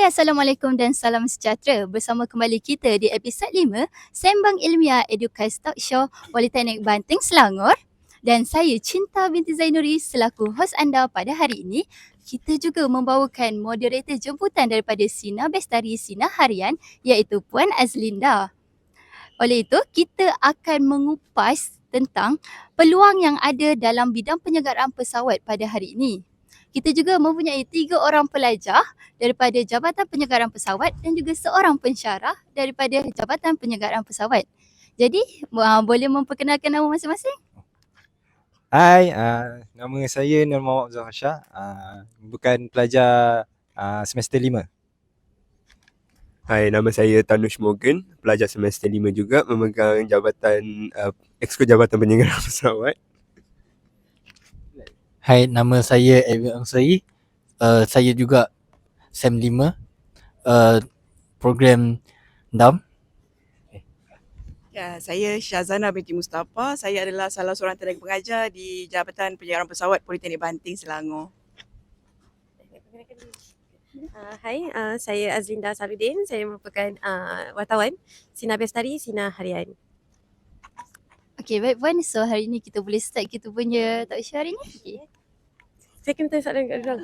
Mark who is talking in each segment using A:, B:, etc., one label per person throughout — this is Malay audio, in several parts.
A: Hai, Assalamualaikum dan salam sejahtera. Bersama kembali kita di episod 5, Sembang Ilmiah Edukasi Talk Show Politeknik Banting Selangor. Dan saya Cinta binti Zainuri selaku hos anda pada hari ini. Kita juga membawakan moderator jemputan daripada Sina Bestari Sina Harian iaitu Puan Azlinda. Oleh itu, kita akan mengupas tentang peluang yang ada dalam bidang penyegaraan pesawat pada hari ini. Kita juga mempunyai 3 orang pelajar daripada Jabatan Penyegaran Pesawat dan juga seorang pensyarah daripada Jabatan Penyegaran Pesawat. Jadi, boleh memperkenalkan nama masing-masing?
B: Hai, nama saya Nur Muhammad Zahar Shah, bukan pelajar semester 5.
C: Hai, nama saya Tanush Morgan, pelajar semester 5 juga, memegang jabatan Exco Jabatan Penyegaran Pesawat.
D: Hai, nama saya Edwin Angsari. Saya juga SEM 5, program DAM.
E: Ya, saya Syazana binti Mustafa. Saya adalah salah seorang tenaga pengajar di Jabatan Penyegaran Pesawat Politeknik Banting Selangor.
F: Hai, saya Azlinda Saludin. Saya merupakan wartawan Sina Bestari Sina Harian.
A: Okey, baik Puan. So hari ini kita boleh start kita punya talk show hari ni. Okay.
F: Saya kena tanya soalan kat orang.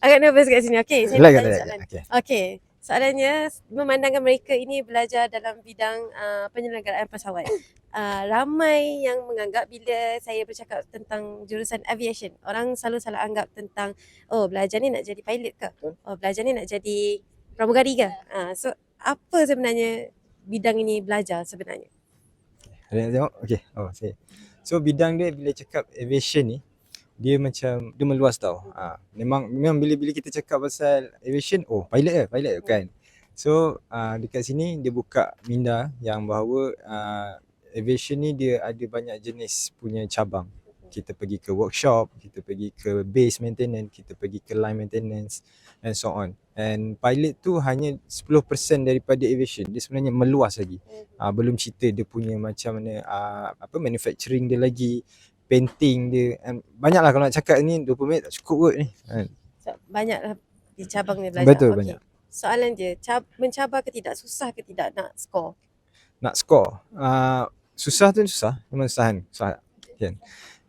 F: Agak nervous kat sini. Okey, saya nak tanya soalan. Okey, soalannya memandangkan mereka ini belajar dalam bidang penyelenggaraan pesawat. Ramai yang menganggap bila saya bercakap tentang jurusan aviation, orang selalu salah anggap tentang belajar ni nak jadi pilot ke? Belajar ni nak jadi pramugari ke? So apa sebenarnya bidang ini belajar sebenarnya?
B: Ada nak tengok? Okey, saya. So bidang dia bila cakap aviation ni, dia macam, dia meluas tau. Memang bila kita cakap pasal aviation, pilot kan. So dekat sini dia buka minda yang bahawa aviation ni dia ada banyak jenis punya cabang. Kita pergi ke workshop, kita pergi ke base maintenance, kita pergi ke line maintenance and so on. And pilot tu hanya 10% daripada aviation. Dia sebenarnya meluas lagi. Belum cerita dia punya macam mana manufacturing dia lagi, painting dia, and banyaklah kalau nak cakap ni 20 minit tak cukup kot ni.
F: So, banyaklah di cabang ni belajar.
B: Betul, banyak.
F: Soalan dia, mencabar ke tidak, susah ke tidak nak skor?
B: Nak skor, susah tu susah, memang susah kan.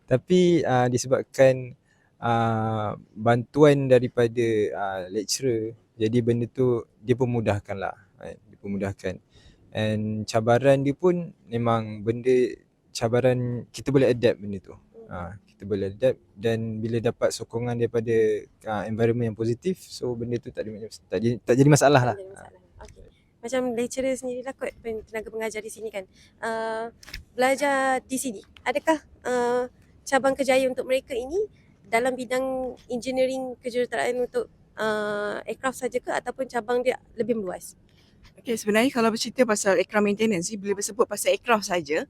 B: Tapi disebabkan bantuan daripada lecturer, jadi benda tu dia pemudahkan lah, dia pemudahkan. And cabaran dia pun memang cabaran kita boleh adapt benda tu. Kita boleh adapt, dan bila dapat sokongan daripada environment yang positif, so benda tu tak jadi masalah lah.
F: Okay. Macam lecturer sendiri lah kot, tenaga pengajar di sini kan, belajar di sini, adakah cabang kerjaya untuk mereka ini dalam bidang engineering kejuruteraan untuk aircraft saja ke, ataupun cabang dia lebih meluas?
E: Okey, sebenarnya kalau bercerita pasal aircraft maintenance ni, bila bersebut pasal aircraft saja,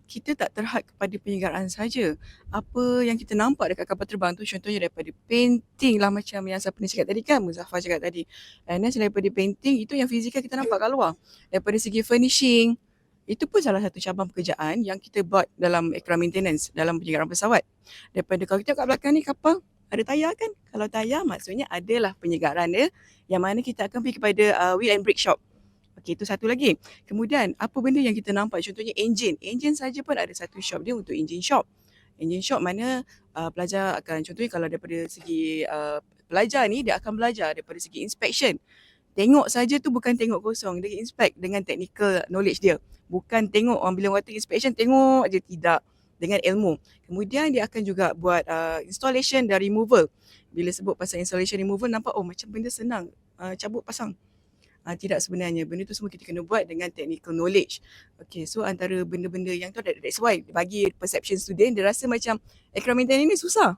E: kita tak terhad kepada penyegaraan saja. Apa yang kita nampak dekat kapal terbang tu, contohnya daripada painting lah, macam yang siapa ni cakap tadi kan, Muzaffar cakap tadi. And then daripada painting, itu yang fizikal kita nampak kat luar. Daripada segi furnishing, itu pun salah satu cabang pekerjaan yang kita buat dalam aircraft maintenance, dalam penyegaraan pesawat. Daripada kalau kita kat belakang ni kapal, ada tayar kan? Kalau tayar maksudnya adalah penyegaran dia, yang mana kita akan pergi kepada wheel and brake shop. Okey, itu satu lagi. Kemudian apa benda yang kita nampak, contohnya engine. Engine saja pun ada satu shop dia untuk engine shop. Engine shop mana pelajar akan, contohnya kalau daripada segi pelajar ni, dia akan belajar daripada segi inspection. Tengok saja tu bukan tengok kosong, dia inspect dengan technical knowledge dia. Bukan tengok bila orang kata inspection tengok je, tidak, dengan ilmu. Kemudian dia akan juga buat installation dan removal. Bila sebut pasal installation removal, nampak macam benda senang, cabut pasang. Tidak, sebenarnya benda tu semua kita kena buat dengan technical knowledge. Okay, so antara benda-benda yang tu, that's why bagi perception student, dia rasa macam aircraft maintenance ni susah.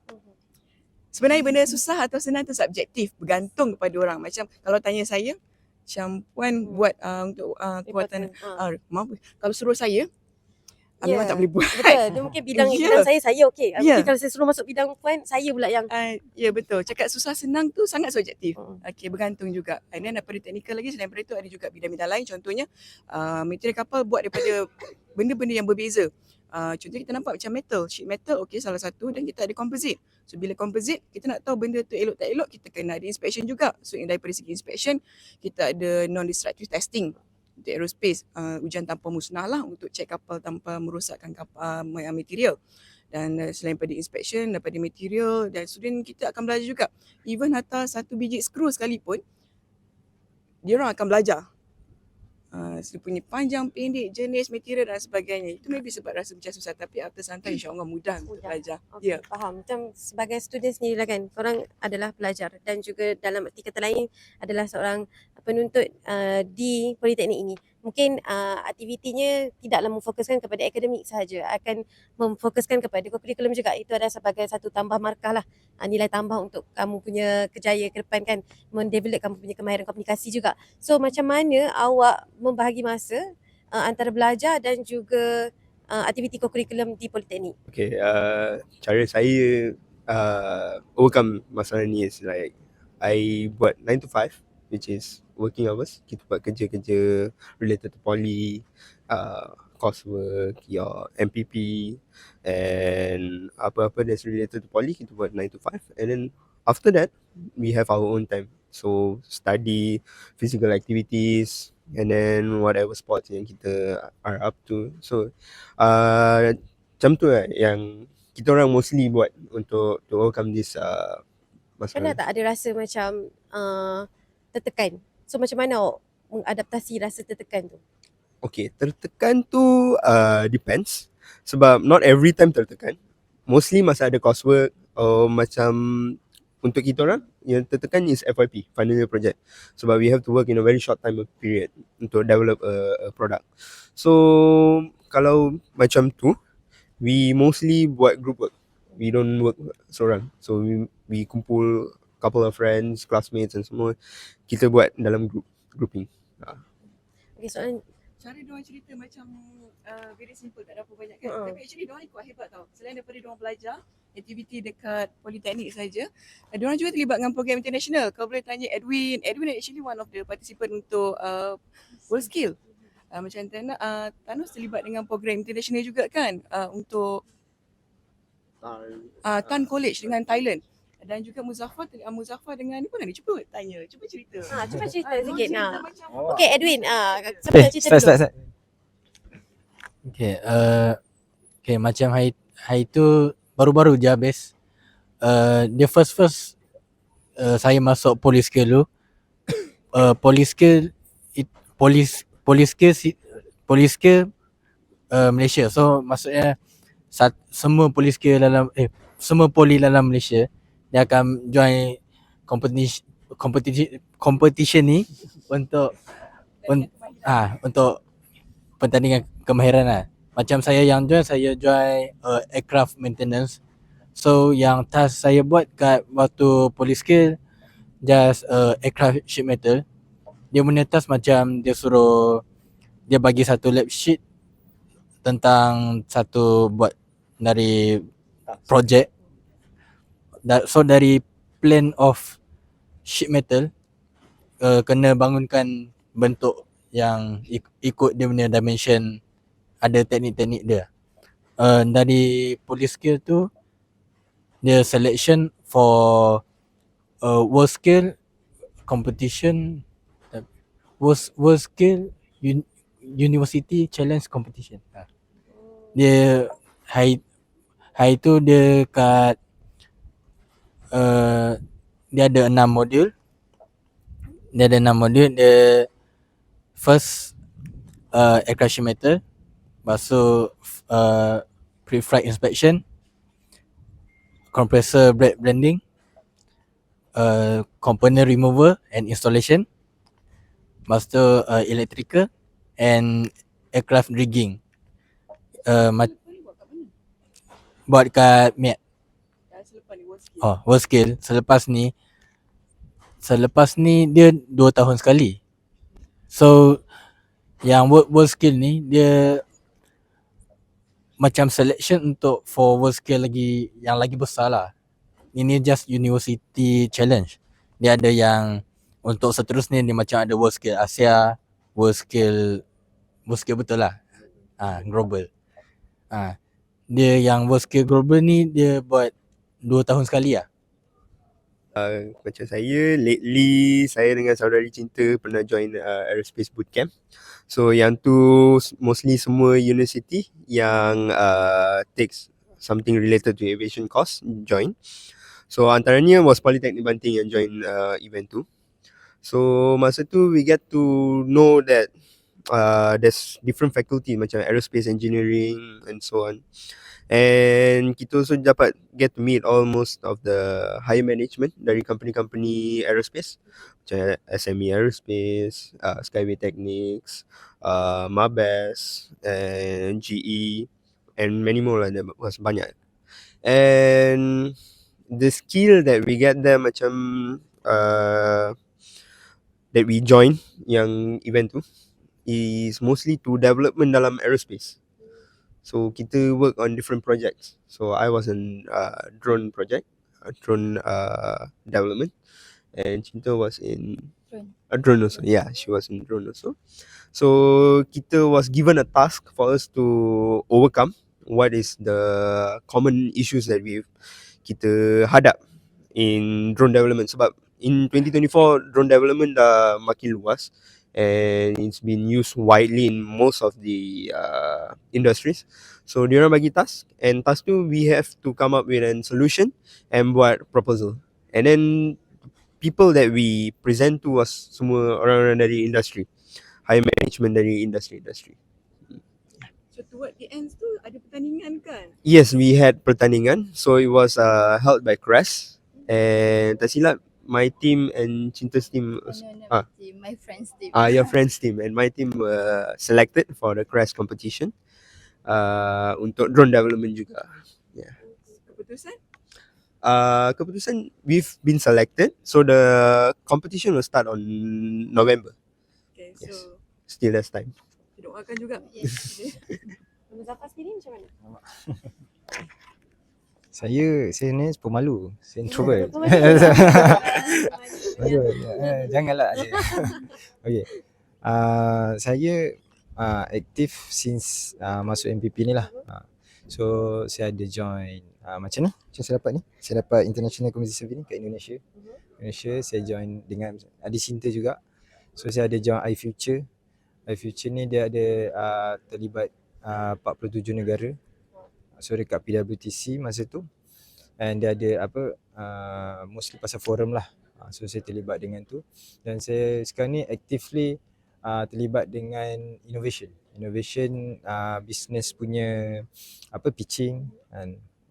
E: Sebenarnya benda susah atau senang tu subjektif, bergantung kepada orang. Macam kalau tanya saya, macam Puan buat untuk kekuatan, kalau suruh saya, memang tak boleh buat.
F: Betul, dia mungkin bidang saya okey. Mungkin kalau saya suruh masuk bidang Puan, saya pula yang
E: ya, betul. Cakap susah senang tu sangat subjektif. Okey, bergantung juga. And then daripada teknikal lagi, selain daripada itu ada juga bidang-bidang lain. Contohnya material kapal buat daripada benda-benda yang berbeza. Contoh kita nampak macam metal, sheet metal okey salah satu, dan kita ada composite. So bila composite kita nak tahu benda tu elok tak elok, kita kena ada inspection juga. So daripada segi inspection kita ada non-destructive testing untuk aerospace, ujian tanpa musnah lah untuk cek kapal tanpa merosakkan kapal material. Dan selain pada inspection, daripada material, dan student kita akan belajar juga. Even hantar satu biji skru sekalipun, dia orang akan belajar. Dia punya panjang, pendek, jenis, material dan sebagainya. Itu maybe sebab rasa macam susah, tapi after santai insyaAllah mudah untuk
F: Mudah.
E: belajar.
F: Okay, faham. Macam sebagai student sendiri lah kan, korang adalah pelajar dan juga dalam arti kata lain adalah seorang penuntut di politeknik ini. Mungkin aktivitinya tidaklah memfokuskan kepada akademik sahaja, akan memfokuskan kepada kurikulum juga. Itu adalah sebagai satu tambah markah lah, nilai tambah untuk kamu punya kerjaya ke depan kan, mendevelop kamu punya kemahiran komunikasi juga. So macam mana awak membahagi masa antara belajar dan juga aktiviti kurikulum di politeknik?
C: Okay, cara saya overcome masalah ni is like I buat 9 to 5, which is working hours. Kita buat kerja-kerja related to poly, coursework, your MPP, and apa-apa that's related to poly kita buat 9 to 5. And then after that we have our own time, so study, physical activities, and then whatever sports yang kita are up to. So macam tu lah yang kita orang mostly buat untuk to overcome this
F: Pernah
C: masalah.
F: tak ada rasa macam tertekan? So macam mana awak mengadaptasi rasa tertekan tu?
C: Okay, tertekan tu depends. Sebab not every time tertekan. Mostly masa ada coursework, macam untuk kita orang yang tertekan is FYP, final year project. Sebab we have to work in a very short time period untuk develop a product. So kalau macam tu, we mostly buat group work. We don't work seorang. So we kumpul couple of friends, classmates and semua. Kita buat dalam grouping.
F: Okay, soalan
E: Cara diorang cerita macam very simple, tak ada apa banyak kan. Tapi actually diorang ni kuat hebat tau. Selain daripada diorang belajar aktiviti dekat politeknik saja, diorang juga terlibat dengan program international. Kau boleh tanya Edwin actually one of the participant untuk WorldSkill. Macam Thanos terlibat dengan program international juga kan, untuk Tan College dengan Thailand. Dan juga Muzaffar dengan ni pun ada, cuba cerita.
F: cuba cerita
E: Diorang
F: sikit.
E: cerita macam
F: Okay, Edwin, siapa nak cerita dulu?
B: Start.
D: Okay, okay, macam hari tu baru-baru je habis. Dia first saya masuk police skill dulu. Police skill Malaysia. So maksudnya semua police skill dalam semua poli dalam Malaysia dia akan join competition ni untuk pertandingan kemahiran lah. Macam saya join aircraft maintenance. So yang task saya buat kat waktu police skill just aircraft sheet metal. Dia punya task macam dia bagi satu lab sheet tentang satu buat dari project. So dari plan of sheet metal kena bangunkan bentuk yang ikut dia punya dimension, ada teknik-teknik dia. Dari police skill tu dia selection for world skill competition, world skill university challenge competition. Dia hari tu dia kat dia ada 6 modul. Dia first aircraft sheet metal, lepas tu pre-flight inspection, compressor blending, component remover and installation, lepas tu electrical and aircraft rigging. Buat kat MIAT. World skill. Selepas ni dia 2 tahun sekali. So yang world skill ni dia macam selection untuk for world skill yang lagi besar lah. Ini just university challenge. Dia ada yang untuk seterusnya dia macam ada world skill Asia, world skill betul lah. Global. Dia yang world scale global ni dia buat 2 tahun sekali lah.
C: Macam saya lately saya dengan saudari cinta pernah join aerospace bootcamp. So yang tu mostly semua university yang takes something related to aviation course join. So antaranya was Polytechnic Banting yang join event tu. So masa tu we get to know that there's different faculty macam aerospace engineering and so on. And kita also dapat get to meet almost of the higher management dari company-company aerospace macam SME Aerospace, Skyway Technics, Mabes, and GE, and many more lah. There was banyak. And the skill that we get there macam that we join yang event tu is mostly to development dalam aerospace. So kita work on different projects. So I was in drone project, drone development, and Cinta was in a drone also. Yeah, she was in drone also. So kita was given a task for us to overcome what is the common issues that kita hadap in drone development. Sebab in 2024 drone development dah makin luas and it's been used widely in most of the industries. So diorang bagi task, and task tu we have to come up with a solution and buat proposal. And then people that we present to was semua orang-orang dari industry, high management dari industry.
E: So toward the end tu ada pertandingan kan?
C: Yes, we had pertandingan. So it was held by CRES, and tak silap my team and Cinta's team
A: My friends team.
C: your friends team and my team were selected for the CRES competition untuk drone development juga.
E: Keputusan?
C: Keputusan we've been selected, so the competition will start on November.
E: Okay, so
C: Yes. Still has time.
E: doakan juga.
A: Yes.
F: Muzaffar sendiri macam mana?
B: Saya ni pemalu. Saya introvert.
F: Malu.
B: Janganlah. Okay. Saya aktif since masuk MPP ni lah. So saya ada join macam ni. Macam saya dapat ni. Saya dapat International Community Service ni kat Indonesia. Saya join dengan Adi Cinta juga. So saya ada join iFuture. iFuture ni dia ada terlibat 47 negara. So dekat PWTC masa tu, and dia ada mostly pasal forum lah. So saya terlibat dengan tu, dan saya sekarang ni actively terlibat dengan innovation business punya pitching,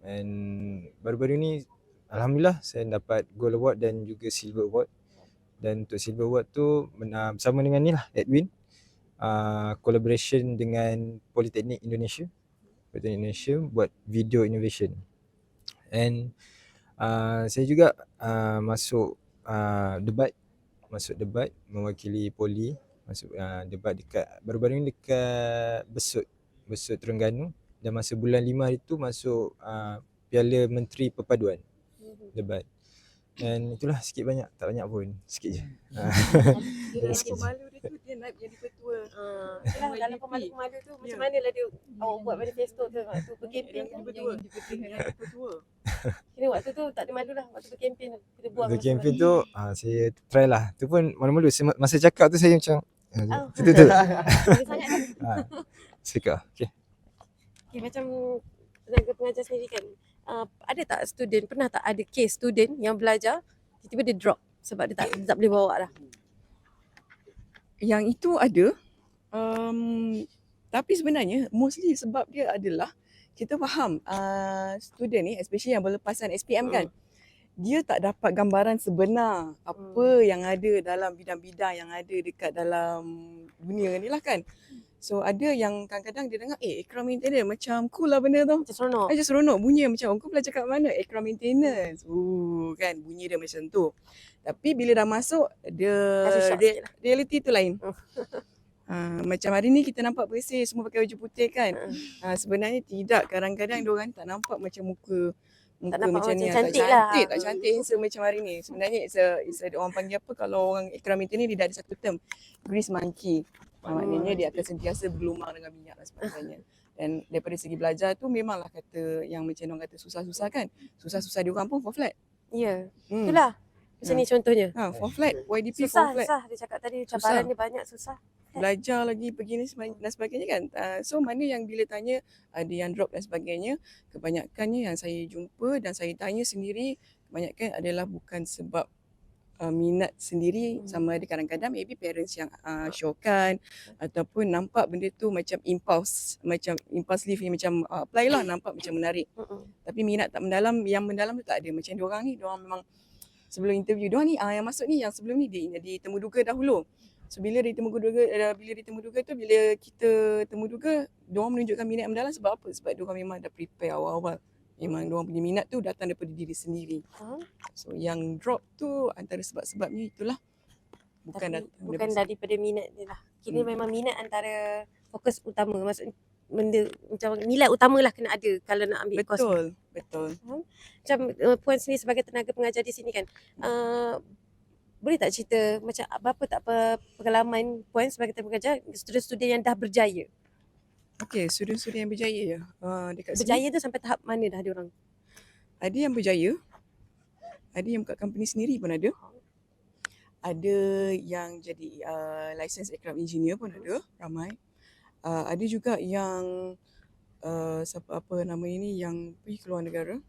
B: and baru-baru ni alhamdulillah saya dapat Gold Award dan juga Silver Award. Dan untuk Silver Award tu bersama dengan ni lah Edwin, collaboration dengan Politeknik Indonesia buat video innovation. And saya juga masuk debat mewakili Poli, masuk debat dekat baru-baru ni dekat Besut Terengganu, dan masa bulan 5 hari tu masuk Piala Menteri Perpaduan debat. Dan itulah sikit banyak, tak banyak pun, sikit je.
E: Dia pemalu dia tu dia nak jadi ketua.
F: Itulah dalam pemalu-pemalu tu macam mana lah dia awak buat manifesto tu waktu berkempen tu.
E: Yang ketua.
F: Kira waktu tu tak ada malu lah waktu berkempen tu. Kita buang
B: Untuk
F: masa
B: campaign tu saya try lah. Tu pun malu-malu. Masa cakap tu saya macam tu.
F: Ada sangat kan?
B: Cakap. Okay.
F: Okay, macam tenaga pengajar sendiri kan, ada tak pernah tak ada case student yang belajar tiba-tiba dia drop sebab dia tak boleh bawa lah?
E: Yang itu ada. Tapi sebenarnya mostly sebab dia adalah kita faham student ni especially yang berlepasan SPM kan, dia tak dapat gambaran sebenar apa yang ada dalam bidang-bidang yang ada dekat dalam dunia ni lah kan. So ada yang kadang-kadang dia dengar aircraft maintenance macam cool lah benda tu.
F: Macam seronok.
E: Macam seronok bunyi macam kau belajar kat mana? Aircraft maintenance. Kan bunyi dia macam tu. Tapi bila dah masuk dia
F: Rasa shock sikit lah.
E: reality tu lain. Macam hari ni kita nampak bersih semua pakai baju putih kan. Sebenarnya tidak, kadang-kadang diorang tak nampak macam muka
F: Tak nampak
E: macam
F: macam
E: ni
F: cantik lah.
E: tak cantik handsome macam hari ni. Sebenarnya it's a orang panggil apa kalau orang aircraft maintenance ni dia dah ada satu term, grease monkey. Maknanya dia akan sentiasa berlumang dengan minyak dan sebagainya. Dan daripada segi belajar tu memanglah kata yang macam orang kata susah-susah kan. Susah-susah diorang pun 4 flat.
F: Ya.
E: Hmm.
F: Itulah. Macam ni contohnya.
E: 4 flat, YDP 4
F: Susah,
E: flat.
F: susah. Dia cakap tadi cabaran dia banyak, susah.
E: Belajar lagi begini dan sebagainya kan. So mana yang bila tanya ada yang drop dan sebagainya, kebanyakannya yang saya jumpa dan saya tanya sendiri, kebanyakan adalah bukan sebab minat sendiri, sama ada kadang-kadang maybe parents yang showkan ataupun nampak benda tu macam impulsif macam apply lah, nampak macam menarik. Tapi minat tak mendalam, yang mendalam tu tak ada. Macam diorang ni, diorang memang sebelum interview diorang ni yang masuk ni yang sebelum ni dia temu duga dahulu. So bila dia temu duga tu, bila kita temu duga, diorang menunjukkan minat yang mendalam sebab apa? Sebab diorang memang dah prepare awal-awal. Memang diorang punya minat tu datang daripada diri sendiri. So yang drop tu antara sebab-sebabnya itulah. Bukan
F: daripada minat dia lah. Kira memang minat antara fokus utama. Maksudnya benda macam nilai utama lah kena ada kalau nak ambil kos.
E: Betul.
F: Macam Puan sendiri sebagai tenaga pengajar di sini kan, boleh tak cerita macam berapa pengalaman Puan sebagai tenaga pengajar student-student yang dah berjaya?
E: Okey, student-student yang berjaya ya. Dekat
F: berjaya tu sampai tahap mana dah diorang?
E: Ada yang berjaya. Ada yang buka company sendiri pun ada. Ada yang jadi license aircraft engineer pun ada, ramai. Ada juga yang yang pergi keluar negara,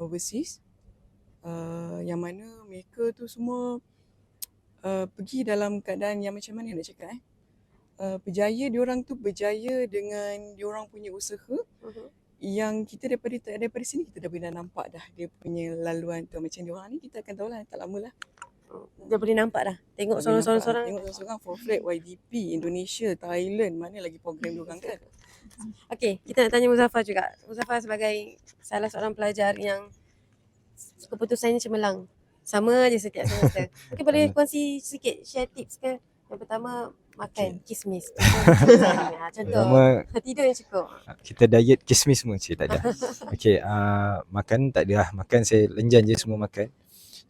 E: overseas. Yang mana mereka tu semua pergi dalam keadaan yang macam mana nak cakap berjaya, diorang tu berjaya dengan diorang punya usaha yang kita daripada sini kita dah boleh nampak dah dia punya laluan tu. Macam diorang ni kita akan tahu lah, tak lama lah
F: dia boleh nampak dah. Tengok seorang-seorang.
E: Tengok seorang-seorang 4 flat, YDP, Indonesia, Thailand, mana lagi program diorang kan.
F: Okey, kita nak tanya Muzaffar juga. Muzaffar sebagai salah seorang pelajar yang keputusannya cemerlang. Sama je setiap semester. Okay, boleh kongsi sikit, share tips ke? Yang pertama, makan kismis. Contoh, tidur yang cukup.
B: Kita diet kismis semua tak ada. Okey, makan tak ada lah. Makan saya lenjan je semua makan.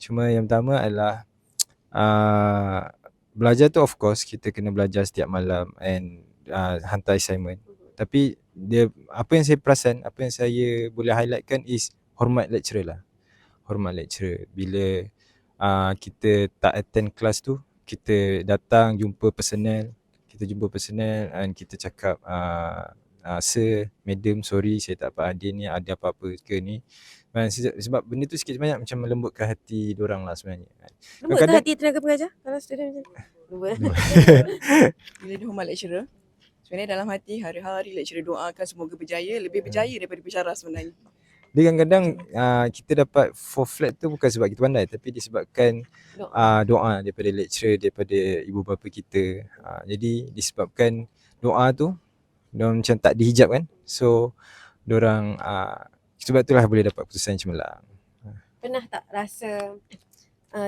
B: Cuma yang pertama adalah belajar tu of course kita kena belajar setiap malam and hantar assignment. Tapi apa yang saya perasan, apa yang saya boleh highlightkan is hormat lecturer lah. Hormat lecturer. Bila kita tak attend kelas tu, kita datang jumpa personal, dan kita cakap sir, madam, sorry saya tak apa hadir ni, ada apa-apa ke ni. Sebab benda tu sikit banyak macam melembutkan hati diorang lah sebenarnya.
F: Lembut tak hati tenaga pengajar kalau student macam tu?
E: Bila dia hormat lecturer, sebenarnya dalam hati hari-hari lecturer doakan semoga berjaya, lebih berjaya daripada pensyarah sebenarnya.
B: Dia kadang-kadang kita dapat 4 flat tu bukan sebab kita pandai, tapi disebabkan doa daripada lecturer, daripada ibu bapa kita. Jadi disebabkan doa tu diorang macam tak dihijab kan. So diorang sebab itulah boleh dapat keputusan cemerlang.
F: Pernah tak rasa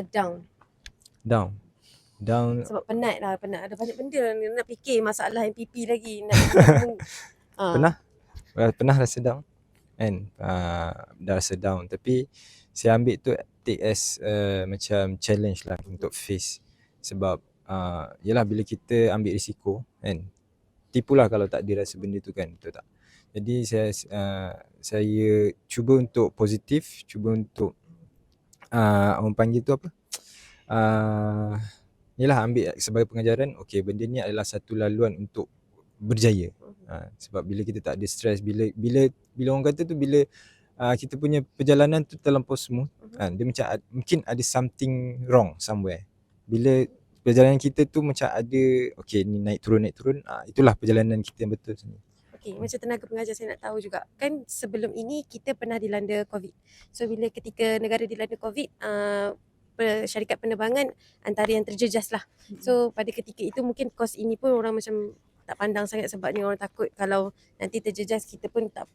F: down?
B: Down
F: Sebab penat ada banyak benda nak fikir, masalah MPP lagi
B: pernah rasa down kan. Dah rasa down, tapi saya ambil tu take as macam challenge lah untuk face. Sebab yelah bila kita ambil risiko kan, tipulah kalau tak dirasa benda tu kan, betul tak? Jadi saya cuba untuk positif, cuba untuk orang panggil tu apa, yelah ambil sebagai pengajaran. Okey, benda ni adalah satu laluan untuk berjaya. Sebab bila kita tak ada stres, bila orang kata tu, bila kita punya perjalanan tu terlampau smooth kan, dia macam mungkin ada something wrong somewhere. Bila perjalanan kita tu macam ada okey ni naik turun, itulah perjalanan kita yang betul sebenarnya.
F: Okey, macam tenaga pengajar saya nak tahu juga. Kan sebelum ini kita pernah dilanda COVID. So bila ketika negara dilanda COVID, syarikat penerbangan antara yang terjejas lah. So pada ketika itu mungkin kos ini pun orang macam tak pandang sangat, sebabnya orang takut kalau nanti terjejas kita pun tak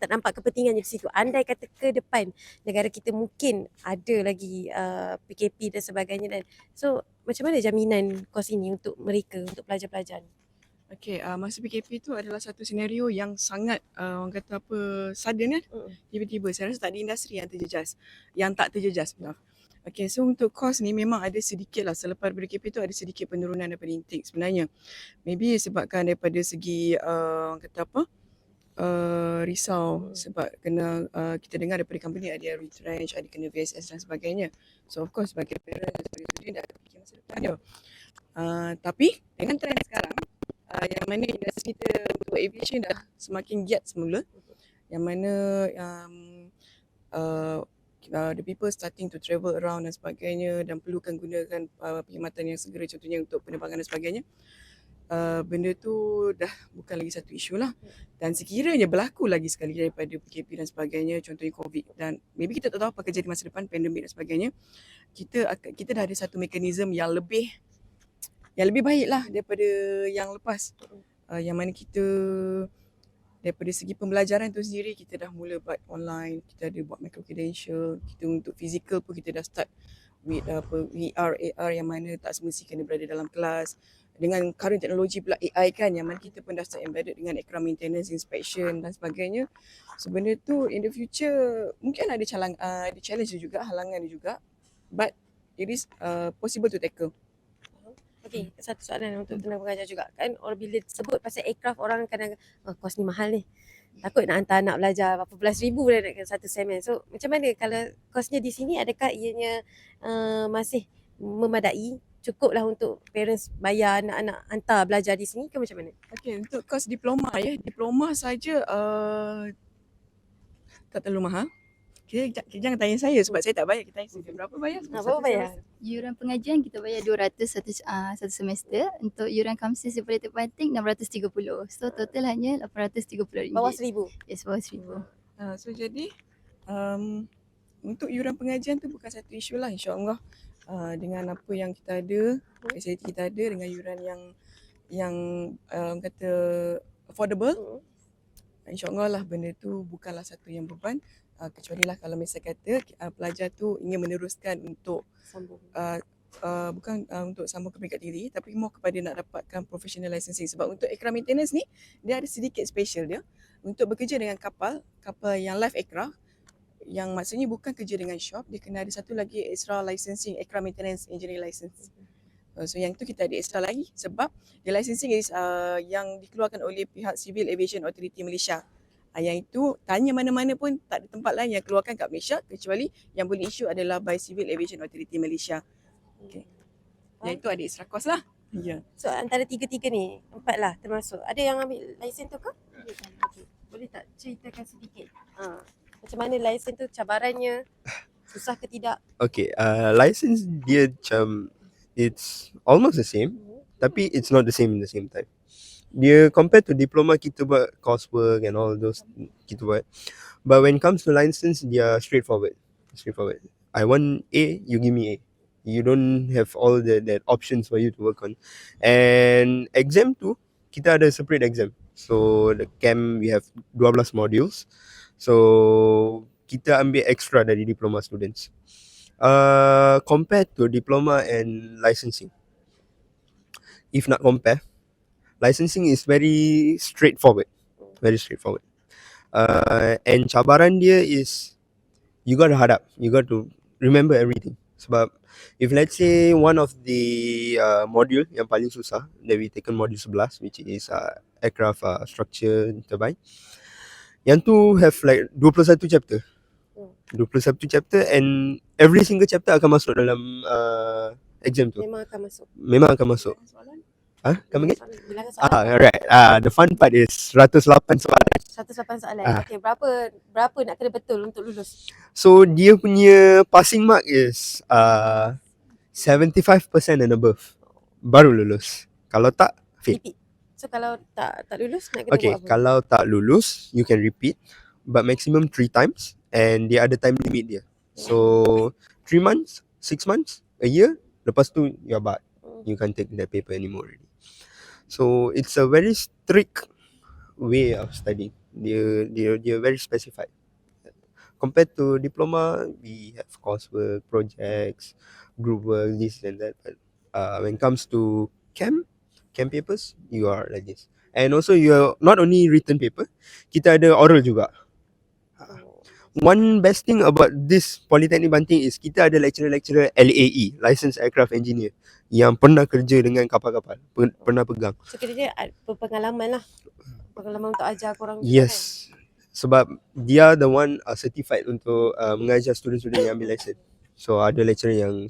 F: nampak kepentingannya di situ. Andai kata ke depan negara kita mungkin ada lagi PKP dan sebagainya, dan so macam mana jaminan kos ini untuk mereka, untuk pelajar-pelajar ni?
E: Okey, masa PKP tu adalah satu senario yang sangat orang kata apa, sudden kan. Tiba-tiba saya rasa tak ada industri yang tak terjejas. Maaf. Okay, so untuk kos ni memang ada sedikit lah, selepas PKP tu ada sedikit penurunan daripada intake sebenarnya. Maybe sebabkan daripada segi kata apa, risau sebab kena kita dengar daripada company ada yang retrench, ada kena VSS dan sebagainya. So of course sebagai parent dan sebagai student dah fikir masa depan dia. Tapi dengan trend sekarang, yang mana industri kita untuk aviation dah semakin giat semula, yang mana the people starting to travel around dan sebagainya dan perlukan gunakan perkhidmatan yang segera, contohnya untuk penerbangan dan sebagainya. Benda tu dah bukan lagi satu isu lah. Dan sekiranya berlaku lagi sekali daripada PKP dan sebagainya, contohnya COVID, dan maybe kita tak tahu apa akan jadi masa depan, pandemik dan sebagainya, kita dah ada satu mekanisme yang lebih baik lah daripada yang lepas. Yang mana kita daripada segi pembelajaran tu sendiri kita dah mula buat online, kita ada buat micro credential, kita untuk physical pun kita dah start with VR, AR yang mana tak semesti kena berada dalam kelas. Dengan current teknologi pula AI kan, yang mana kita pun dah start embedded dengan aircraft maintenance, inspection dan sebagainya. So benda tu in the future mungkin ada challenge juga, halangan juga, but it is possible to tackle.
F: Okay, satu soalan untuk tenaga pengajar juga. Kan orang bila sebut pasal aircraft, orang kadang kos ni mahal ni. Takut nak hantar anak belajar berapa belas ribu dah nak satu sem kan. So macam mana kalau kosnya di sini, adakah ianya masih memadai? Cukup lah untuk parents bayar anak-anak hantar belajar di sini ke macam mana?
E: Okay, untuk kos diploma diploma saja tak terlalu mahal. Okay, jangan tanya saya sebab saya tak bayar. Kita tanya saya berapa bayar?
F: Berapa bayar?
A: Yuran pengajian kita bayar 200 satu semester. Untuk yuran kamsis di Politek Banting 630. So total hanya RM830.
F: Bawah RM1,000?
A: Yes, bawah RM1,000.
E: So jadi untuk yuran pengajian tu bukan satu isu lah, insyaAllah. Dengan apa yang kita ada, fasiliti kita ada, dengan yuran yang kata affordable, insyaAllah lah benda tu bukanlah satu yang beban. Kecuali lah kalau misalnya kata pelajar tu ingin meneruskan untuk bukan untuk sambung ke peringkat tinggi, tapi more kepada nak dapatkan professional licensing. Sebab untuk aircraft maintenance ni, dia ada sedikit special dia untuk bekerja dengan kapal yang live aircraft, yang maksudnya bukan kerja dengan shop, dia kena ada satu lagi extra licensing, aircraft maintenance engineering license. So yang tu kita ada extra lagi sebab the licensing is yang dikeluarkan oleh pihak Civil Aviation Authority Malaysia. Yang itu tanya mana-mana pun tak ada tempat lain yang keluarkan kat Malaysia, kecuali yang boleh issue adalah by Civil Aviation Authority Malaysia. Okay. Yang itu ada extra cost lah. Ya.
F: So antara tiga-tiga ni, 4 lah termasuk. Ada yang ambil lesen tu ke? Okay. Boleh tak ceritakan sedikit? Macam mana lesen tu, cabarannya, susah ke tidak?
C: Okay, license dia macam it's almost the same, tapi it's not the same in the same time. Dia compared to diploma, kita buat coursework and all those kita buat. But when it comes to license, dia straightforward. I want A, you give me A. You don't have all that options for you to work on. And exam tu, kita ada separate exam. So the camp we have 12 modules. So kita ambil extra dari diploma students. Compared to diploma and licensing, if not compare, licensing is very straightforward. And cabaran dia is you got to hadap, you got to remember everything. Sebab if let's say one of the module yang paling susah that we taken module 11, which is aircraft structure turbine, yang tu have like 21 chapter. 21 chapter and every single chapter akan masuk dalam exam tu.
F: Memang akan masuk.
C: Come again?
F: Bilangan soalan.
C: Right. The fun part is 108 soalan.
F: 108 soalan. Okay, berapa nak kena betul untuk lulus?
C: So dia punya passing mark is 75% and above. Baru lulus. Kalau tak, fail.
F: Repeat. So kalau tak lulus nak kena
C: Okay,
F: buat apa?
C: kalau tak lulus, you can repeat, but maximum 3 times, and dia ada time limit dia. So 3 months, 6 months, a year, lepas tu you're barred. You can't take that paper anymore already. So it's a very strict way of studying. Dia very specified. Compared to diploma, we have coursework, projects, group work, this and that. But when it comes to camp papers, you are like this. And also you are not only written paper, kita ada oral juga. one best thing about this Polytechnic Banting is kita ada lecturer-lecturer LAE, Licensed Aircraft Engineer, yang pernah kerja dengan kapal-kapal, pernah pegang.
F: So kita berpengalaman lah. Pengalaman untuk ajar korang juga kan.
C: Yes. Sebab dia the one certified untuk mengajar student-student yang ambil lesson. So ada lecturer yang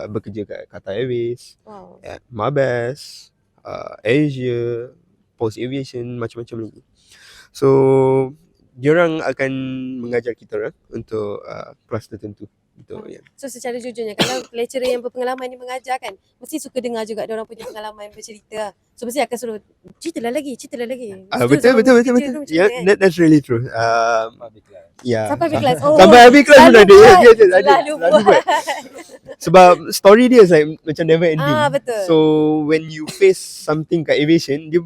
C: bekerja kat Qatar Airways,
F: Wow.
C: Mabas, Asia, Post Aviation, macam-macam lagi. So diorang akan mengajar kita orang untuk kelas tertentu. Betul ya.
F: So secara jujurnya kalau lecturer yang berpengalaman ni mengajar kan, mesti suka dengar juga diorang punya pengalaman bercerita. So mesti akan suruh ceritalah lagi.
C: Betul. Yeah, that's really true. Yeah.
F: Sampai habis kelas. Oh,
C: Sampai habis kelas pun ada. Yes, ada.
F: Selalu buat.
C: Sebab story dia like macam never ending.
F: Betul.
C: So when you face something kat aviation, dia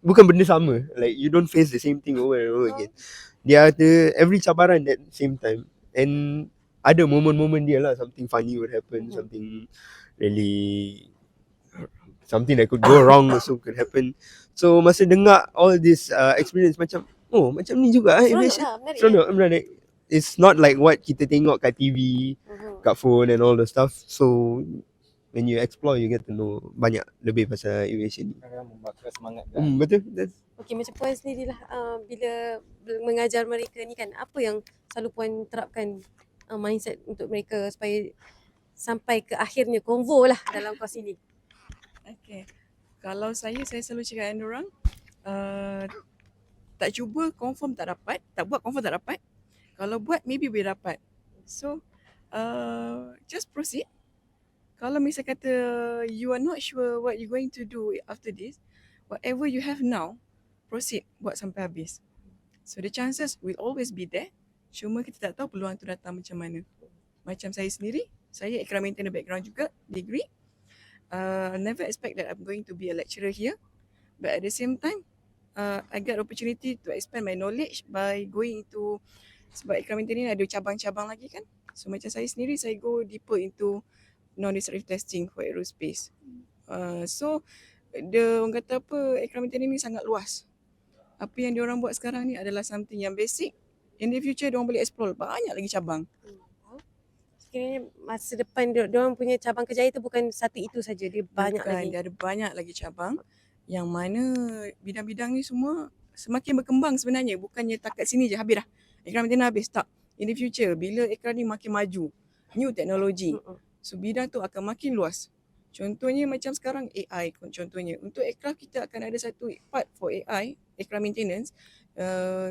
C: bukan benda sama. Like you don't face the same thing over and over again. Dia ada every cabaran at the same time. And ada momen-momen dia lah, something funny would happen, something really, something that could go wrong also could happen. So masa dengar all this experience macam, oh macam ni juga aviation. Menarik. It's not like what kita tengok kat TV, kat phone and all the stuff. So when you explore, you get to know banyak lebih pasal aviation ni.
B: Membakar semangat.
C: Betul.
F: Okay, macam Puan sendirilah bila mengajar mereka ni kan, apa yang selalu Puan terapkan mindset untuk mereka supaya sampai ke akhirnya konvo lah dalam kos ini?
E: Okay. Kalau saya selalu cakap dengan orang, tak cuba confirm tak dapat, tak buat confirm tak dapat. Kalau buat maybe boleh dapat. So just proceed. Kalau misal kata you are not sure what you going to do after this, whatever you have now, proceed, buat sampai habis. So the chances will always be there. Cuma kita tak tahu peluang tu datang macam mana. Macam saya sendiri, saya aircraft maintenance background juga, degree. Never expect that I'm going to be a lecturer here. But at the same time, I got opportunity to expand my knowledge by going into, sebab aircraft maintenance ada cabang-cabang lagi kan. So macam saya sendiri, saya go deeper into non-destructive testing for aerospace. So orang kata apa, aircraft maintenance ni sangat luas. Apa yang diorang buat sekarang ni adalah something yang basic. In the future, diorang boleh explore banyak lagi cabang.
F: Sekiranya masa depan diorang punya cabang kerjaya tu bukan satu itu saja, dia banyak lagi.
E: Dia ada banyak lagi cabang yang mana bidang-bidang ni semua semakin berkembang sebenarnya. Bukannya takat sini je habis dah. Aircraft maintenance habis, tak. In the future, bila aircraft ni makin maju, new technology, so bidang tu akan makin luas. Contohnya macam sekarang AI contohnya. Untuk aircraft kita akan ada satu part for AI, aircraft maintenance,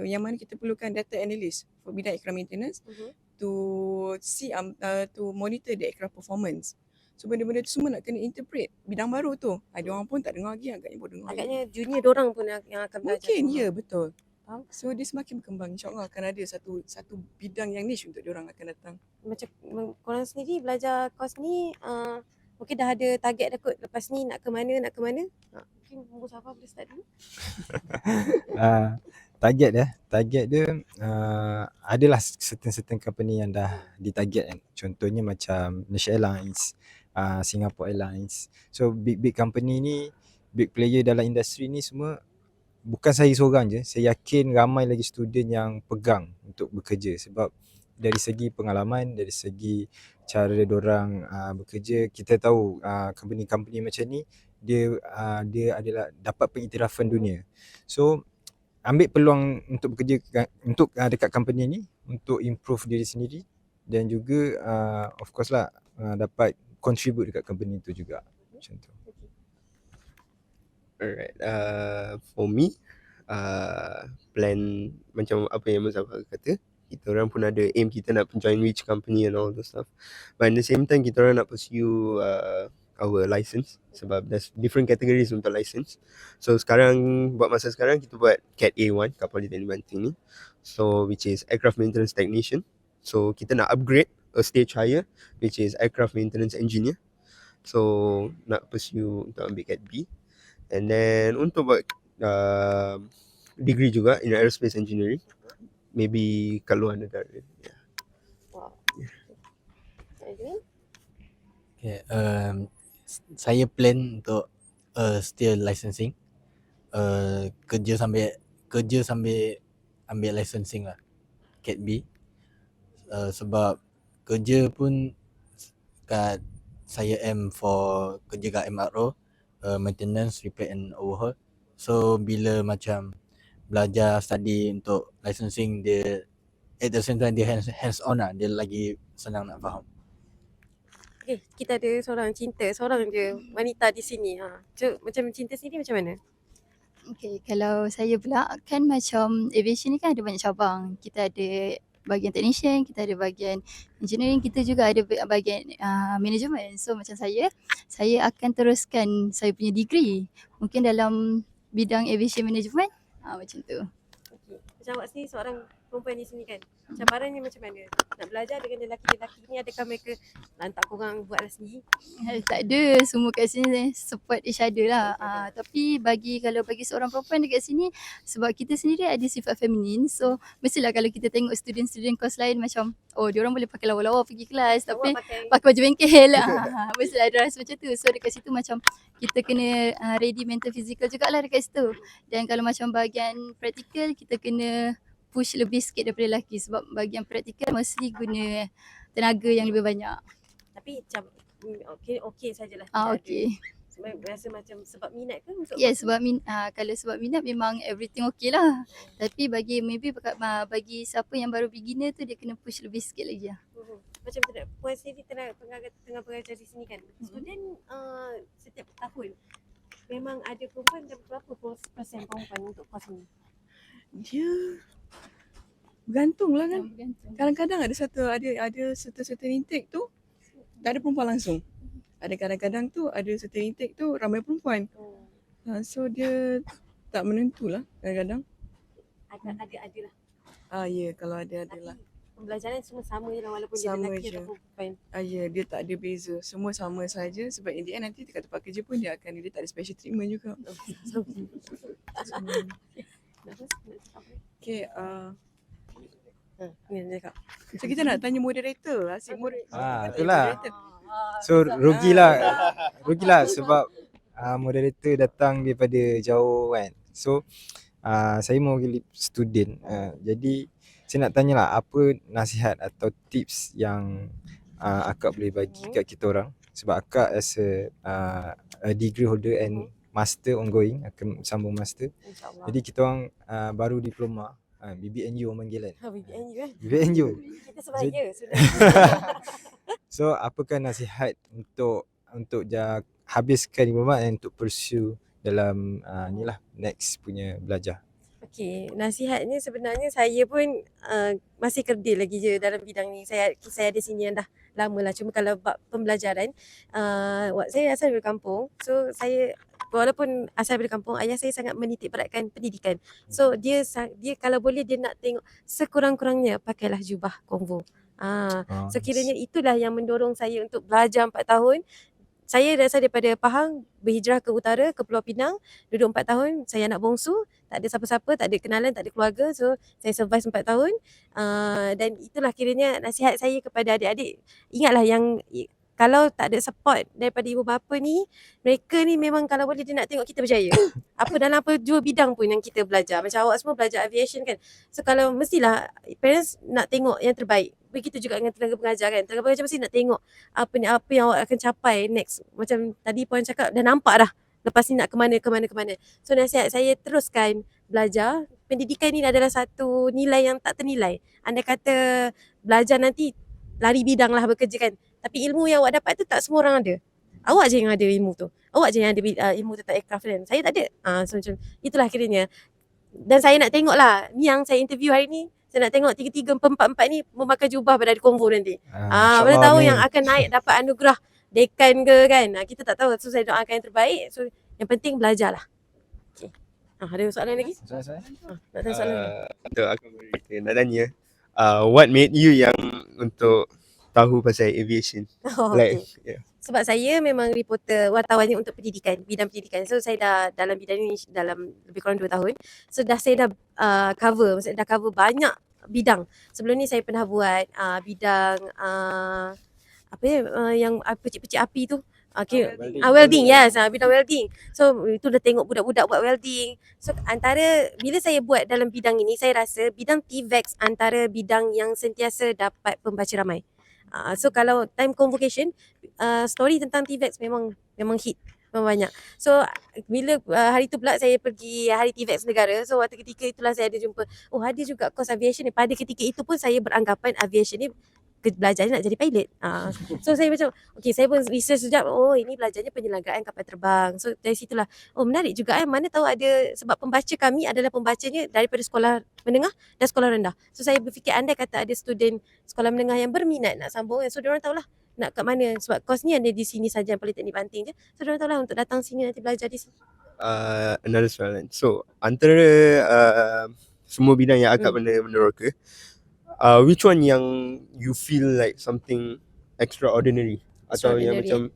E: yang mana kita perlukan data analyst for bidang aircraft maintenance to see to monitor the aircraft performance. So benda-benda tu semua nak kena interpret. Bidang baru tu. Ada orang pun tak dengar lagi, agaknya boleh dengar.
F: Agaknya junior diorang pun yang akan belajar.
E: Mungkin, ya betul. So dia semakin berkembang. InsyaAllah akan ada satu bidang yang niche untuk diorang akan datang.
F: Macam korang sendiri belajar kos ni, mungkin dah ada target dah kot lepas ni nak ke mana. Mungkin Bungkus Safa boleh start dulu.
B: Target dia adalah certain company yang dah ditarget kan. Contohnya macam Malaysia Airlines, Singapore Airlines. So big company ni, big player dalam industri ni semua, bukan saya seorang je, saya yakin ramai lagi student yang pegang untuk bekerja. Sebab dari segi pengalaman, dari segi cara diorang bekerja, kita tahu company-company macam ni dia adalah dapat pengiktirafan dunia. So ambil peluang untuk bekerja untuk dekat company ni untuk improve diri sendiri dan juga of course lah dapat contribute dekat company tu juga. Macam tu.
C: Alright, for me, plan macam apa yang Muzaffar kata, kita orang pun ada aim kita nak join which company and all those stuff. But at the same time, kita orang nak pursue our license sebab there's different categories untuk license. So sekarang, buat masa sekarang kita buat CAT A1 kat Polytechnic Banting ni. So which is Aircraft Maintenance Technician. So kita nak upgrade a stage higher which is Aircraft Maintenance Engineer. So nak pursue untuk ambil CAT B. And then untuk buat degree juga in aerospace engineering, maybe kat luar negara. Yeah.
F: Wow.
D: Okay, saya plan untuk still licensing, kerja sambil ambil licensing lah, CAT B. sebab kerja pun kat saya aim for kerja kat MRO, maintenance, repair and overhaul. So bila macam belajar study untuk licensing, dia at the same time dia hands on lah, dia lagi senang nak faham.
F: Okay, kita ada seorang je wanita di sini. Macam cinta sendiri macam mana?
A: Okay, kalau saya pula kan macam aviation ni kan ada banyak cabang. Kita ada bahagian technician, kita ada bahagian engineering, kita juga ada bahagian management. So macam saya akan teruskan saya punya degree. Mungkin dalam bidang aviation management, macam tu.
F: Okay. Macam awak sendiri seorang perempuan di sini kan, cabarannya macam mana? Nak belajar dengan lelaki-lelaki ni, adakah mereka lantak korang buatlah sendiri?
A: Tak ada, semua kat sini support each other lah. Tapi kalau bagi seorang perempuan dekat sini, sebab kita sendiri ada sifat feminin, so mestilah kalau kita tengok student-student course lain macam diorang boleh pakai lawa-lawa pergi kelas tapi pakai baju bengkel lah. Mestilah ada rasa macam tu. So dekat situ macam kita kena ready mental physical jugalah dekat situ. Dan kalau macam bahagian practical, kita kena push lebih sikit daripada lelaki sebab bahagian practical mesti guna tenaga yang lebih banyak.
F: Tapi macam okey sajalah.
A: Okey.
F: Sebab rasa macam sebab minat ke untuk
A: Yes, kalau sebab minat memang everything okey lah. Tapi bagi siapa yang baru beginner tu, dia kena push lebih sikit lagi lah.
F: Macam puan sendiri tengah pengajar di sini kan. Student setiap tahun memang ada perempuan, dan berapa persen perempuan untuk kos ni?
E: Dia bergantung lah kan.
A: Bergantung.
E: Kadang-kadang ada certain intake tu tak ada perempuan langsung. Ada kadang-kadang tu ada certain intake tu ramai perempuan. So dia tak menentu lah kadang-kadang.
F: Ada lah.
E: Ya, kalau ada lah.
F: Pembelajaran semua sama je lah, walaupun
E: Sama
F: dia lelaki
E: je.
F: ataupun perempuan.
E: Ya, dia tak ada beza. Semua sama saja sebab in the end nanti dekat tempat kerja pun dia tak ada special treatment juga. Okay,
F: Ni dia cakap.
E: so kita nak tanya moderator. Asyik moderator.
B: Itulah. So rugilah sebab moderator datang daripada jauh kan. So saya mewakili student. Jadi saya nak tanyalah apa nasihat atau tips yang akak boleh bagi kat kita orang, sebab akak as a degree holder and master ongoing, akan sambung master.
F: InsyaAllah.
B: Jadi kita orang baru diploma, BBNU orang panggil kan.
F: BBNU kan?
B: BBNU.
F: Kita sebaya sudah.
B: So apakah nasihat untuk habiskan diploma dan untuk pursue dalam inilah next punya belajar?
F: Okey, nasihatnya sebenarnya saya pun masih kerdil lagi je dalam bidang ni. Saya ada sini dah lama lah. Cuma kalau bab pembelajaran, saya asal dari kampung. So saya walaupun asal dari kampung, ayah saya sangat menitik beratkan pendidikan. So dia kalau boleh dia nak tengok sekurang-kurangnya pakailah jubah konvo. So kiranya itulah yang mendorong saya untuk belajar 4 tahun. Saya asal daripada Pahang, berhijrah ke utara, ke Pulau Pinang, duduk 4 tahun. Saya anak bongsu, tak ada siapa-siapa, tak ada kenalan, tak ada keluarga. So saya survive 4 tahun. Dan itulah kiranya nasihat saya kepada adik-adik. Ingatlah yang kalau tak ada support daripada ibu bapa ni, mereka ni memang kalau boleh dia nak tengok kita berjaya. Dalam jua bidang pun yang kita belajar. Macam awak semua belajar aviation kan. So kalau mestilah parents nak tengok yang terbaik. Begitu juga dengan tenaga pengajar kan. Tenaga pengajar mesti nak tengok apa yang awak akan capai next. Macam tadi puan cakap dah nampak dah. Lepas ni nak ke mana. So nasihat saya, teruskan belajar. Pendidikan ni adalah satu nilai yang tak ternilai. Anda kata belajar nanti lari bidang lah bekerja kan. Tapi ilmu yang awak dapat tu tak semua orang ada. Awak je yang ada ilmu tu. Awak je yang ada ilmu tentang aircraft kan. Saya tak ada. So macam itulah kiranya. Dan saya nak tengok lah, ni yang saya interview hari ni, saya nak tengok 3-3, 4-4 ni memakai jubah pada konvo nanti. Mana tahu yang akan naik dapat anugerah dekan ke kan. Kita tak tahu. So saya doakan yang terbaik. So yang penting belajarlah. Okay. Ada soalan lagi? Nak tanya soalan lagi?
C: Untuk aku nak tanya, what made you yang untuk tahu pasal aviation?
F: Okay. Sebab saya memang reporter wartawannya untuk bidang pendidikan. So saya dah dalam bidang ni dalam lebih kurang 2 tahun. So saya dah cover, maksudnya dah cover banyak bidang. Sebelum ni saya pernah buat bidang yang pecik-pecik api tu. Okay.
B: Welding.
F: Welding, yes. Bidang welding. So itu dah tengok budak-budak buat welding. So antara bila saya buat dalam bidang ini, saya rasa bidang TVEX antara bidang yang sentiasa dapat pembaca ramai. So kalau time convocation, story tentang TVEX memang hit. Memang banyak. So bila hari tu pula saya pergi hari TVEX negara. So waktu ketika itulah saya ada jumpa, oh ada juga course aviation ni. Pada ketika itu pun saya beranggapan aviation ni belajarnya nak jadi pilot. So saya macam, okay, saya pun research sekejap, oh ini belajarnya penyelenggaraan kapal terbang. So dari situlah, oh menarik juga mana tahu ada, sebab pembaca kami adalah pembacanya daripada sekolah menengah dan sekolah rendah. So saya berfikir andai kata ada student sekolah menengah yang berminat nak sambung, so diorang tahulah nak kat mana, sebab course ni ada di sini saja, Politeknik Banting je. So diorang tahulah untuk datang sini nanti belajar di sini.
C: Another soalan. So antara semua bidang yang akak meneroka, which one yang you feel like something extraordinary atau yang macam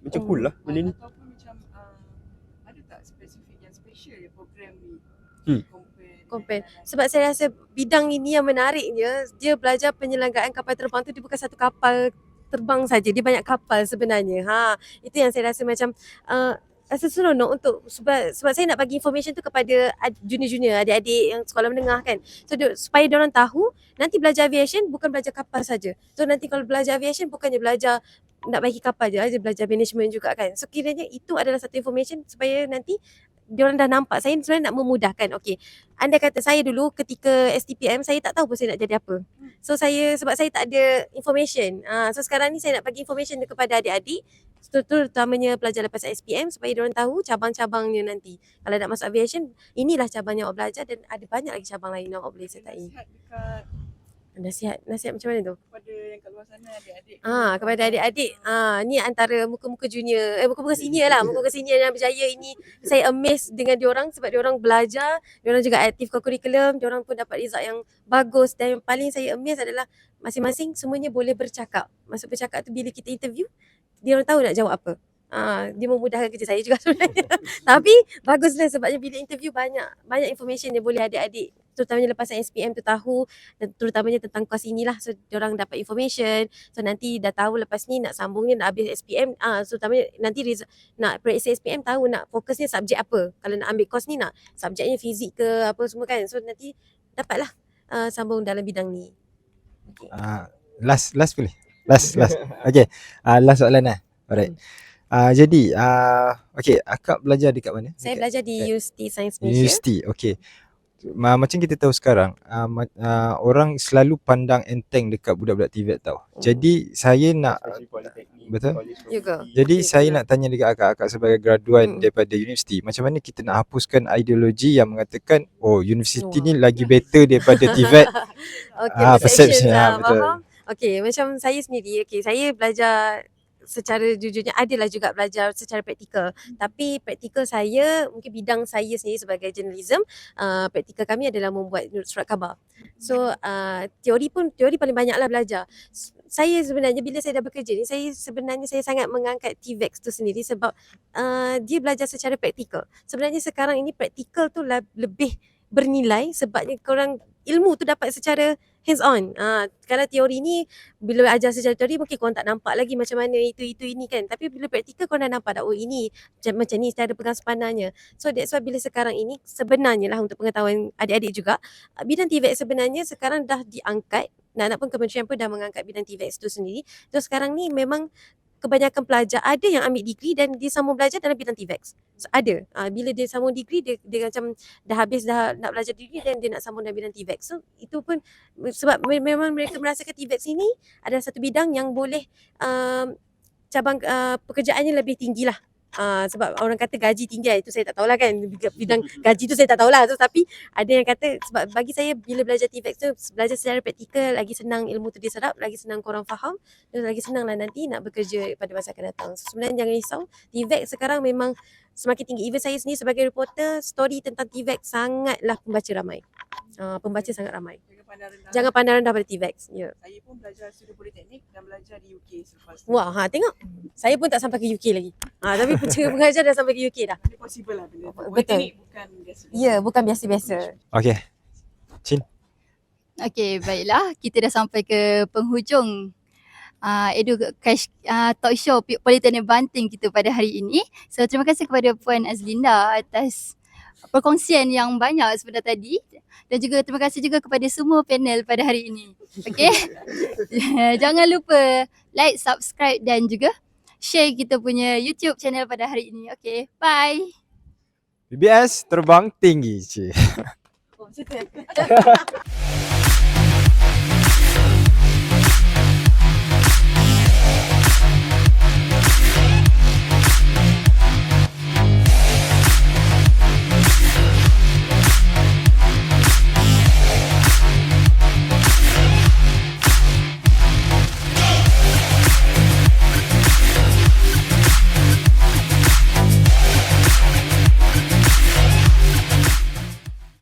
C: macam cool lah benda ni?
E: Ataupun macam ada tak spesifik yang special ya program ni?
F: Compare. Sebab saya rasa bidang ini yang menariknya, dia belajar penyelenggaraan kapal terbang tu, dia bukan satu kapal terbang saja, dia banyak kapal sebenarnya. Itu yang saya rasa macam rasa seronok untuk, sebab saya nak bagi information tu kepada junior-junior, adik-adik yang sekolah menengah kan. So supaya diorang tahu nanti belajar aviation bukan belajar kapal saja. So nanti kalau belajar aviation bukannya belajar nak bagi kapal je, belajar management juga kan. So kiranya itu adalah satu information supaya nanti diorang dah nampak. Saya sebenarnya nak memudahkan. Okay, andai kata saya dulu ketika STPM, saya tak tahu pun saya nak jadi apa. So sebab saya tak ada information. So sekarang ni saya nak bagi information kepada adik-adik, terutamanya pelajar lepas SPM, supaya diorang tahu cabang-cabangnya nanti. Kalau nak masuk aviation, inilah cabang yang awak belajar, dan ada banyak lagi cabang lain yang awak boleh sertai. Nasihat macam mana tu?
E: Kepada yang kat luar sana, adik-adik.
F: Kepada adik-adik, ni antara muka-muka junior, muka-muka senior lah, muka-muka senior yang berjaya ini. Saya amazed dengan diorang sebab diorang belajar, diorang juga aktif co-curriculum, diorang pun dapat result yang bagus, dan yang paling saya amazed adalah masing-masing semuanya boleh bercakap. Maksud bercakap tu bila kita interview, diorang tahu nak jawab apa. Dia memudahkan kerja saya juga sebenarnya. Tapi baguslah sebabnya bila interview banyak information yang boleh adik-adik, terutamanya lepas SPM tu tahu, dan terutamanya tentang kos inilah. So diorang dapat information. So nanti dah tahu lepas ni nak sambungnya nak habis SPM, terutamanya nanti nak periksa SPM tahu nak fokusnya subjek apa. Kalau nak ambil kos ni nak subjeknya fizik ke apa semua kan. So nanti dapatlah sambung dalam bidang ni. Okay.
B: Last boleh? Last. Okay. Last soalan lah. Alright. Jadi okay, akak belajar dekat mana?
F: Saya belajar di University Sains Malaysia.
B: University, okay. Macam kita tahu sekarang, orang selalu pandang enteng dekat budak-budak TVET tau. Jadi saya nak, betul?
F: Juga.
B: Jadi saya nak tanya dekat akak sebagai graduan daripada universiti, macam mana kita nak hapuskan ideologi yang mengatakan universiti ni lagi better daripada TVET.
F: Okay,
B: perception betul.
F: Faham? Okay, macam saya sendiri, saya belajar secara jujurnya, adalah juga belajar secara praktikal. Tapi praktikal saya, mungkin bidang saya sendiri sebagai journalism, praktikal kami adalah membuat surat khabar. So teori paling banyaklah belajar. Saya sebenarnya bila saya dah bekerja ni, saya sangat mengangkat TVEX tu sendiri sebab dia belajar secara praktikal. Sebenarnya sekarang ini praktikal tu lebih bernilai sebabnya korang ilmu tu dapat secara hands on. Kalau teori ni bila ajar secara teori mungkin korang tak nampak lagi macam mana itu ini kan. Tapi bila praktikal korang dah nampak dah, ini macam ni cara pegang sepanahnya. So that's why bila sekarang ini sebenarnya lah, untuk pengetahuan adik-adik juga, bidang TVEX sebenarnya sekarang dah diangkat. Nak pun kementerian pun dah mengangkat bidang TVEX tu sendiri. So sekarang ni memang kebanyakan pelajar ada yang ambil degree dan dia sambung belajar dalam bidang TVEX. So, ada. Bila dia sambung degree, dia macam dah habis dah nak belajar degree dan dia nak sambung dalam bidang TVEX. So itu pun sebab memang mereka merasakan TVEX ini adalah satu bidang yang boleh cabang pekerjaannya lebih tinggi lah. Sebab orang kata gaji tinggi, itu saya tak tahulah kan, bidang gaji tu saya tak tahulah. So, tapi ada yang kata, sebab bagi saya bila belajar TVEX tu, belajar secara praktikal, lagi senang ilmu tu diserap, lagi senang korang faham, dan lagi senang lah nanti nak bekerja pada masa akan datang. So, sebenarnya jangan risau, TVEX sekarang memang semakin tinggi. Even saya sendiri sebagai reporter, story tentang TVEX sangatlah pembaca ramai. Pembaca sangat ramai. Jangan pandang rendah pada TVEX. Ya.
E: Saya pun belajar studi politeknik dan belajar di UK selepas.
F: Wah, tengok. Saya pun tak sampai ke UK lagi. Tapi pengajar dah sampai ke UK dah.
E: Tapi possible lah benda tu.
F: Betul.
E: Politeknik bukan biasa.
F: Ya, bukan biasa-biasa.
B: Okay. Chin.
A: Okay, baiklah. Kita dah sampai ke penghujung Talk Show Politeknik Banting kita pada hari ini. So terima kasih kepada Puan Azlinda atas perkongsian yang banyak sebentar tadi, dan juga terima kasih juga kepada semua panel pada hari ini. Okay. Jangan lupa like, subscribe dan juga share kita punya YouTube channel pada hari ini. Okay, bye.
B: BBS terbang tinggi. Cik.
F: Oh, macam tu.